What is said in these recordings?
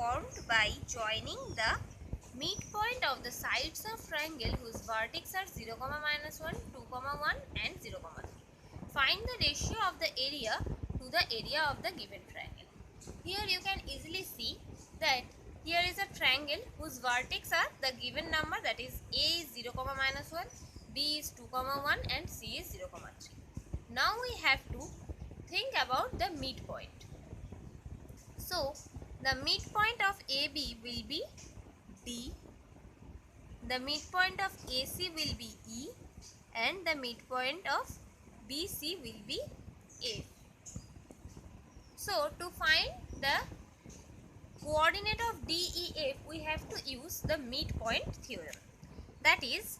formed by joining the midpoint of the sides of triangle whose vertex are 0, -1, 2, 1 and 0, 3. Find the ratio of the area to the area of the given triangle. Here you can easily see that here is a triangle whose vertex are the given number, that is A is 0, -1, B is 2, 1 and C is 0, 3. Now we have to think about the midpoint. So the midpoint of AB will be D, the midpoint of AC will be E, and the midpoint of BC will be F. So to find the coordinate of DEF, we have to use the midpoint theorem. That is,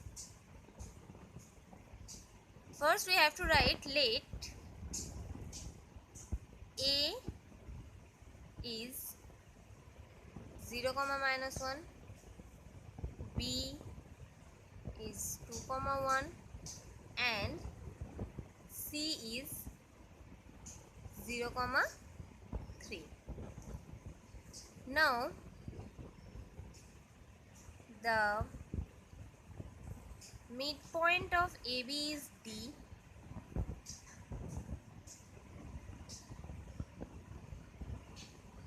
first we have to write let A is 0, -1, B is 2, 1 and C is 0, 3. Now the midpoint of AB is D,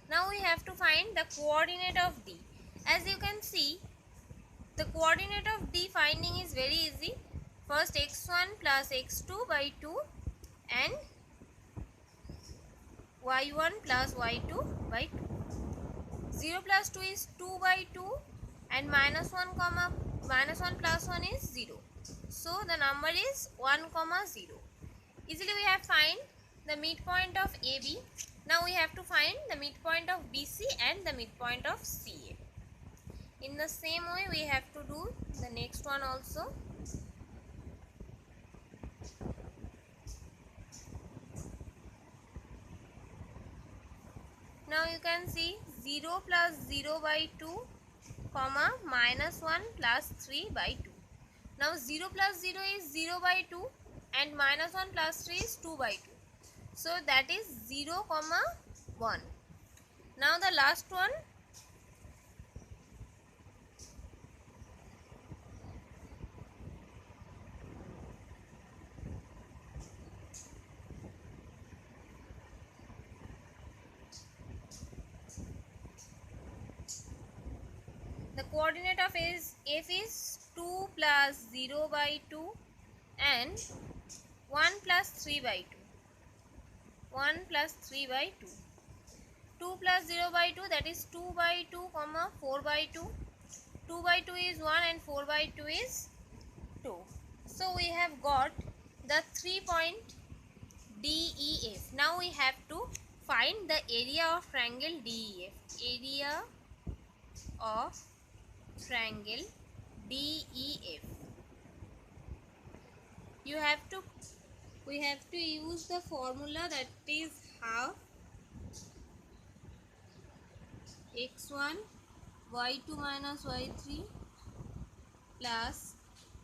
now we have to find the coordinate of D. As you can see, the coordinate of D finding is very easy. First x1 plus x2 by 2 and y1 plus y2 by 2. 0 plus 2 is 2 by 2 and -1 plus 1 is 0. So the number is 1, 0. Easily we have find the midpoint of AB. Now we have to find the midpoint of BC and the midpoint of CA. In the same way we have to do the next one also. Now you can see 0 plus 0 by 2, -1 plus 3 by 2. Now 0 plus 0 is 0 by 2 and -1 plus 3 is 2 by 2. So that is 0, 1. Now the last one. The coordinate of F is 2 plus 0 by 2 and 1 plus 3 by 2. 1 plus 3 by 2. 2 plus 0 by 2, that is 2 by 2, 4 by 2. 2 by 2 is 1 and 4 by 2 is 2. So we have got the 3 point DEF. Now we have to find the area of triangle DEF. Area of triangle DEF. We have to use the formula, that is half x1 y2 minus y3 plus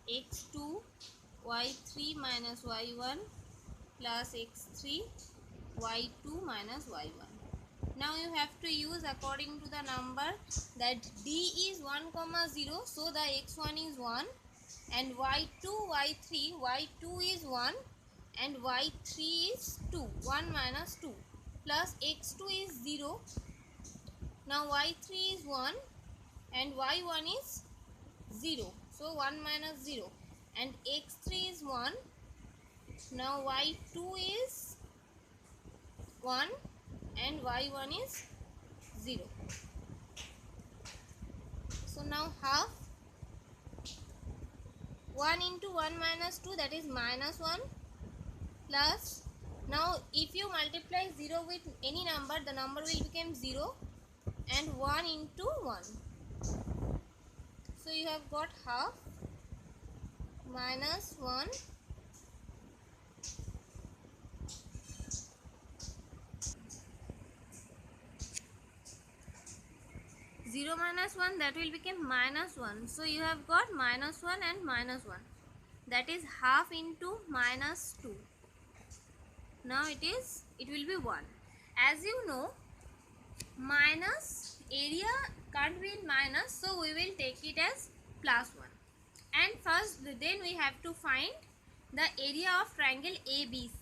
x2 y3 minus y1 plus x3 y2 minus y1. Now you have to use according to the number, that D is 1, 0, so the x1 is 1 and y2 y3 is 1 and y3 is 2, 1 minus 2 plus x2 is 0. Now y3 is 1 and y1 is 0, so 1 minus 0 and x3 is 1. Now y2 is 1 and y1 is 0. So now half 1 into 1 minus 2, that is -1 plus, now if you multiply 0 with any number, the number will become 0 and 1 into 1. So you have got half -1 0 minus 1, that will become -1. So you have got -1 and -1, that is half into -2. Now it will be 1. As you know, minus area can't be in minus, so we will take it as plus 1. And first then we have to find the area of triangle ABC.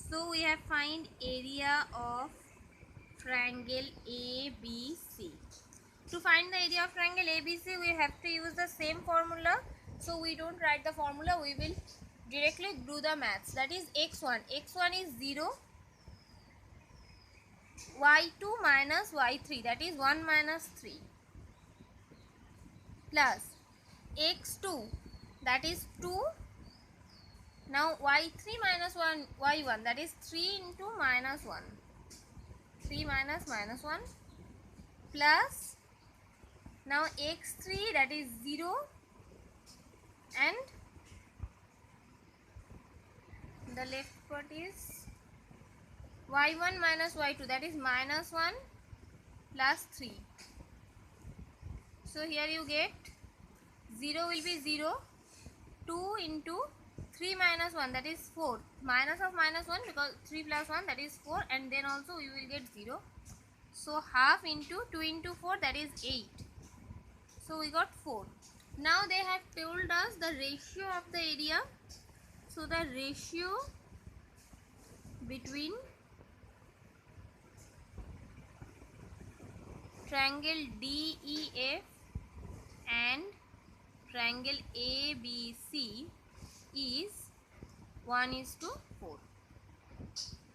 So we have find area of triangle ABC. To find the area of triangle ABC, we have to use the same formula. So we don't write the formula, we will directly do the maths. That is x1. x1 is 0, y2 minus y3, that is 1 minus 3, plus x2, that is 2. Now y3 minus 1 y1, that is 3 into minus 1, 3 minus minus 1, plus now x3, that is 0, and the left part is y1 minus y2, that is minus 1 plus 3. So here you get 0 will be 0, 2 into 3 minus 1, that is 4, minus of minus 1 because 3 plus 1, that is 4, and then also you will get 0. So half into 2 into 4, that is 8. So we got 4. Now they have told us the ratio of the area. So the ratio between triangle DEF and triangle ABC is 1:2.